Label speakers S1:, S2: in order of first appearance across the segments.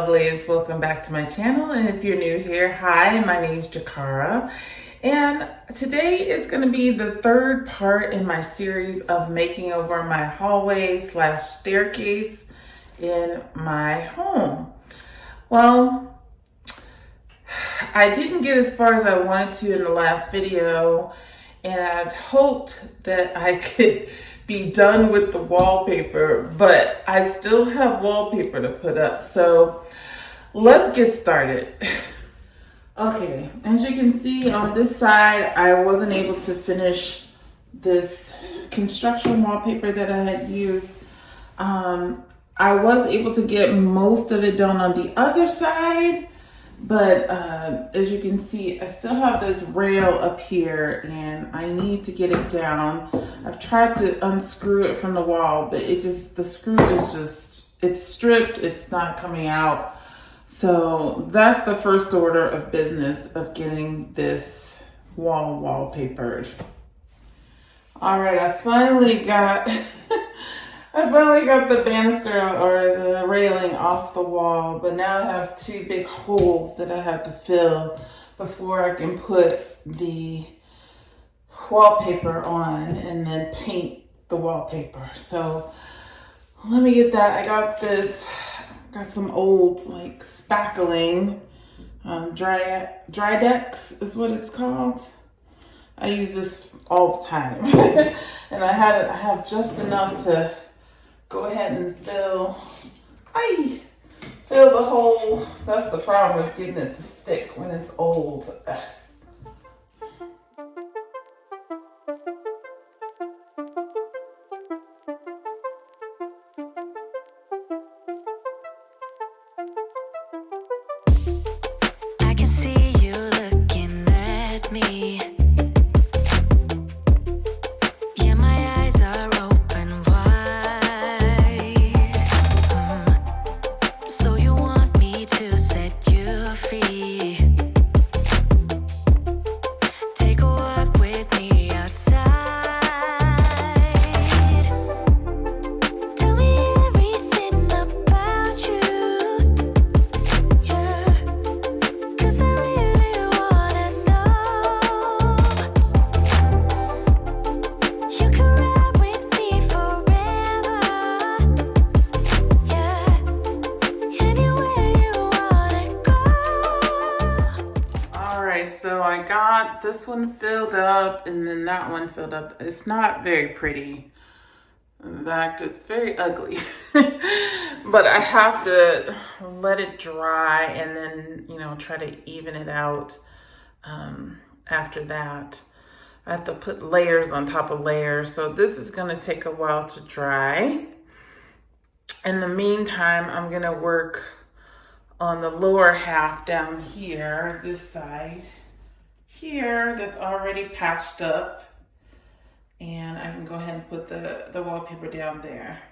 S1: lovelies, welcome back to my channel. And if you're new here, hi, my name is Jakara. And today is going to be the third part in my series of making over my hallway / staircase in my home. Well, I didn't get as far as I wanted to in the last video, and I'd hoped that I could be done with the wallpaper, but I still have wallpaper to put up. So let's get started. Okay, as you can see on this side, I wasn't able to finish this construction wallpaper that I had used. I was able to get most of it done on the other side, but as you can see, I still have this rail up here and I need to get it down. I've tried to unscrew it from the wall, but the screw is it's stripped, it's not coming out. So that's the first order of business of getting this wall wallpapered. All right, I finally got the banister or the railing off the wall, but now I have two big holes that I have to fill before I can put the wallpaper on and then paint the wallpaper. So let me get that. I got some old like spackling, Drydex is what it's called. I use this all the time. And I have just enough to go ahead and fill the hole. That's the problem with getting it to stick when it's old.
S2: I can see you looking at me. Yeah, my eyes are open wide. So you want me to set you free? Take a walk with me outside. Tell me everything about you. Yeah, 'cause I really wanna know. You can ride with me forever. Yeah, anywhere you wanna go.
S1: All right, so I got this one filled up and then that one filled up. It's not very pretty. In fact, it's very ugly. But I have to let it dry and then, try to even it out after that. I have to put layers on top of layers. So this is going to take a while to dry. In the meantime, I'm going to work on the lower half down here, this side here, that's already patched up. And I can go ahead and put the wallpaper down there.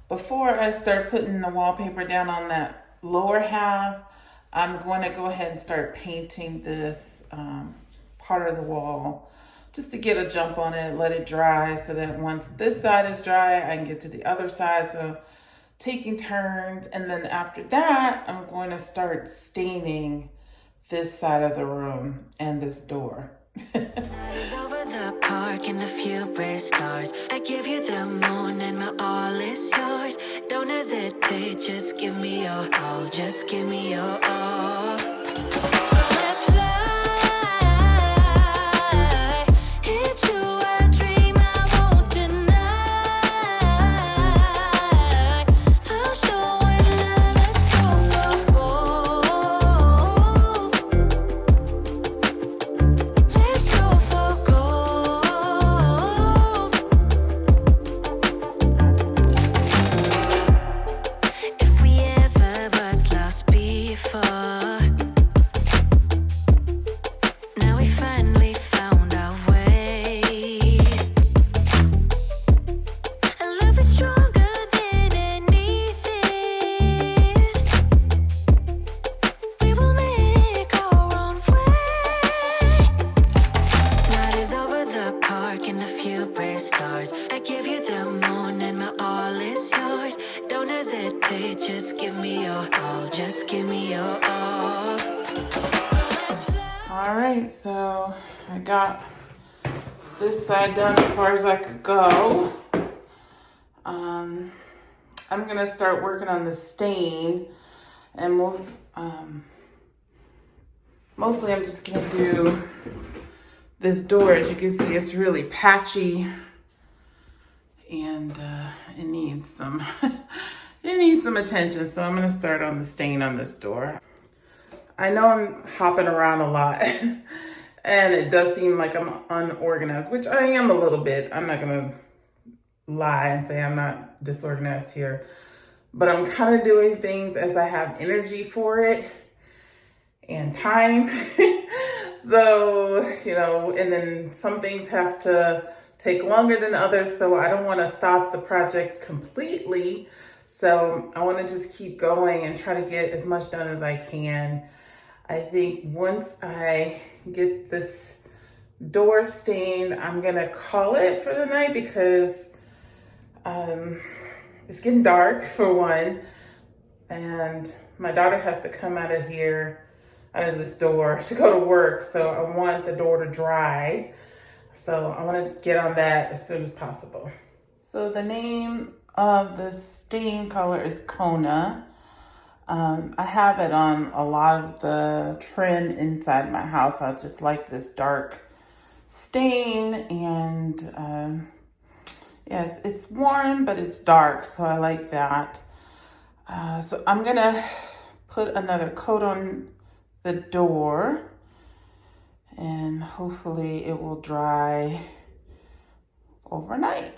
S1: Before I start putting the wallpaper down on that lower half, I'm going to go ahead and start painting this part of the wall just to get a jump on it, let it dry so that once this side is dry, I can get to the other side. So taking turns, and then after that, I'm going to start staining this side of the room and this door.
S2: Night is over the park and a few brave stars. I give you the moon and my all is yours. Don't hesitate, just give me your all. Just give me your all. So let's fly into a dream I won't deny. I'll show it now, let's go for gold. Let's go for gold. If we ever was lost before, hesitate, just give me your all, just give me your all.
S1: All right, so I got this side done as far as I could go. I'm gonna start working on the stain, and mostly I'm just gonna do this door. As you can see, it's really patchy, and it needs some attention. So I'm gonna start on the stain on this door. I know I'm hopping around a lot, and it does seem like I'm unorganized, which I am a little bit. I'm not gonna lie and say I'm not disorganized here, but I'm kind of doing things as I have energy for it and time. So, and then some things have to take longer than others, so I don't want to stop the project completely. So I want to just keep going and try to get as much done as I can. I think once I get this door stained, I'm gonna call it for the night, because it's getting dark for one, and my daughter has to come out of this door to go to work. So I want the door to dry. So I want to get on that as soon as possible. So the name of the stain color is Kona. I have it on a lot of the trim inside my house. I just like this dark stain, and yeah, it's warm, but it's dark, so I like that. So I'm gonna put another coat on the door, and hopefully it will dry overnight.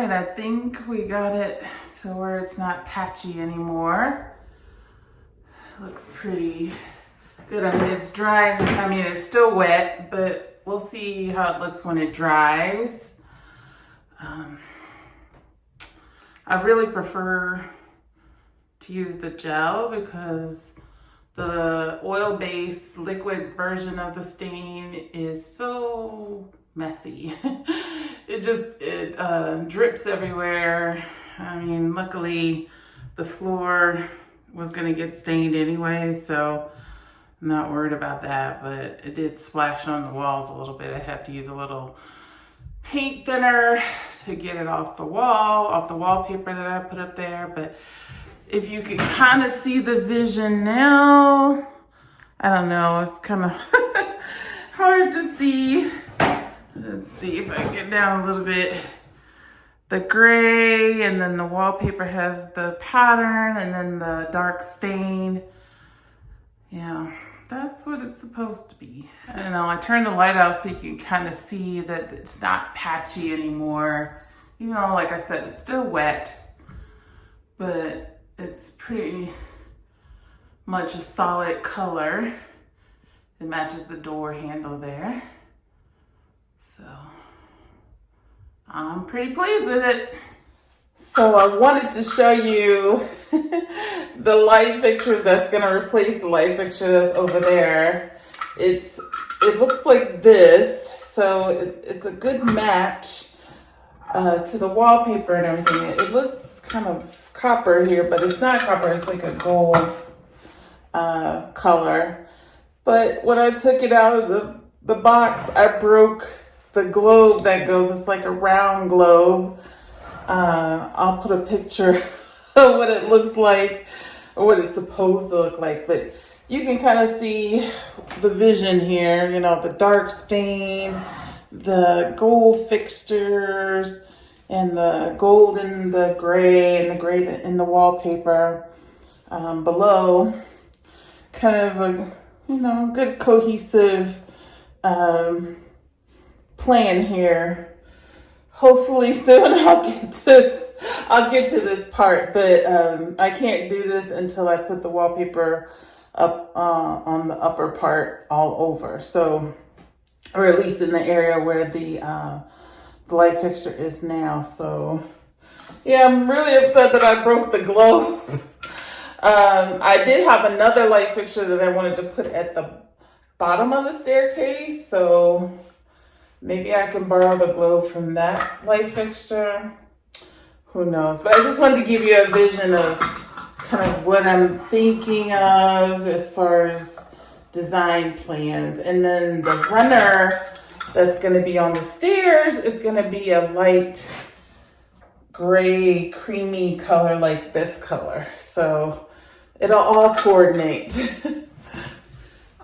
S1: I think we got it to where it's not patchy anymore. Looks pretty good. I mean, it's dry. I mean, it's still wet, but we'll see how it looks when it dries. I really prefer to use the gel, because the oil-based liquid version of the stain is so messy. It drips everywhere. I mean, luckily the floor was gonna get stained anyway, so I'm not worried about that, but it did splash on the walls a little bit. I had to use a little paint thinner to get it off the wallpaper that I put up there. But if you could kind of see the vision now, I don't know, it's kind of hard to see. Let's see if I can get down a little bit. The gray, and then the wallpaper has the pattern, and then the dark stain. Yeah, that's what it's supposed to be. I don't know, I turned the light out so you can kind of see that it's not patchy anymore. Even though, like I said, it's still wet, but it's pretty much a solid color. It matches the door handle there. So I'm pretty pleased with it. So I wanted to show you the light fixture that's gonna replace the light fixture that's over there. It looks like this, so it's a good match to the wallpaper and everything. It looks kind of copper here, but it's not copper, it's like a gold color. But when I took it out of the box, I broke the globe that goes. It's like a round globe. I'll put a picture of what it looks like, or what it's supposed to look like, but you can kind of see the vision here, the dark stain, the gold fixtures, and the gold in the gray, and the gray in the wallpaper below. Kind of a, good cohesive plan here. Hopefully soon I'll get to this part, but I can't do this until I put the wallpaper up on the upper part all over. So, or at least in the area where the light fixture is now. So yeah, I'm really upset that I broke the globe. I did have another light fixture that I wanted to put at the bottom of the staircase, so maybe I can borrow the globe from that light fixture. Who knows? But I just wanted to give you a vision of kind of what I'm thinking of as far as design plans. And then the runner that's going to be on the stairs is going to be a light gray, creamy color like this color. So it'll all coordinate.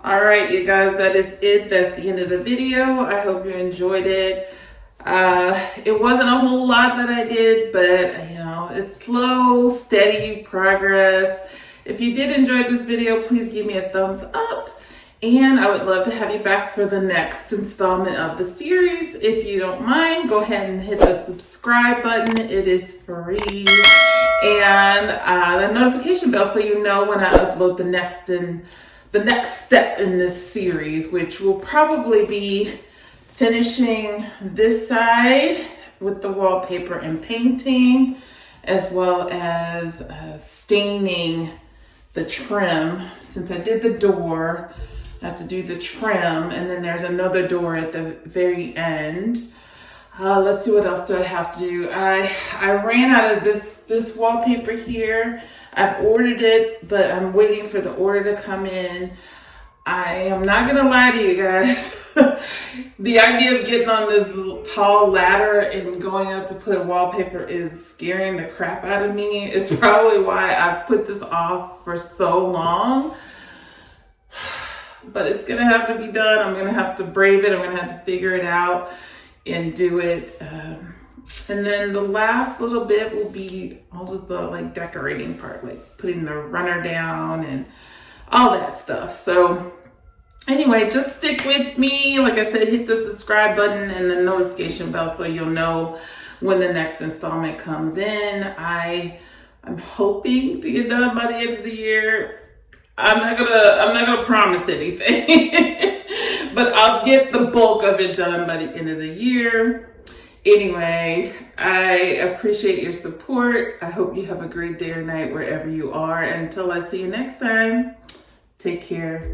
S1: All right, you guys, that is it. That's the end of the video. I hope you enjoyed it. It wasn't a whole lot that I did, but you know, it's slow, steady progress. If you did enjoy this video, please give me a thumbs up. And I would love to have you back for the next installment of the series. If you don't mind, go ahead and hit the subscribe button. It is free. And the notification bell so you know when I upload the next step in this series, which will probably be finishing this side with the wallpaper and painting, as well as staining the trim. Since I did the door, I have to do the trim, and then there's another door at the very end. Let's see, what else do I have to do? I ran out of this wallpaper here. I've ordered it, but I'm waiting for the order to come in. I am not gonna lie to you guys. The idea of getting on this tall ladder and going up to put a wallpaper is scaring the crap out of me. It's probably why I've put this off for so long. But it's gonna have to be done. I'm gonna have to brave it. I'm gonna have to figure it out and do it. And then the last little bit will be all of the like decorating part, like putting the runner down and all that stuff. So anyway, just stick with me. Like I said, hit the subscribe button and the notification bell so you'll know when the next installment comes in. I'm hoping to get done by the end of the year. I'm not gonna promise anything, but I'll get the bulk of it done by the end of the year. Anyway, I appreciate your support. I hope you have a great day or night wherever you are. Until I see you next time, take care.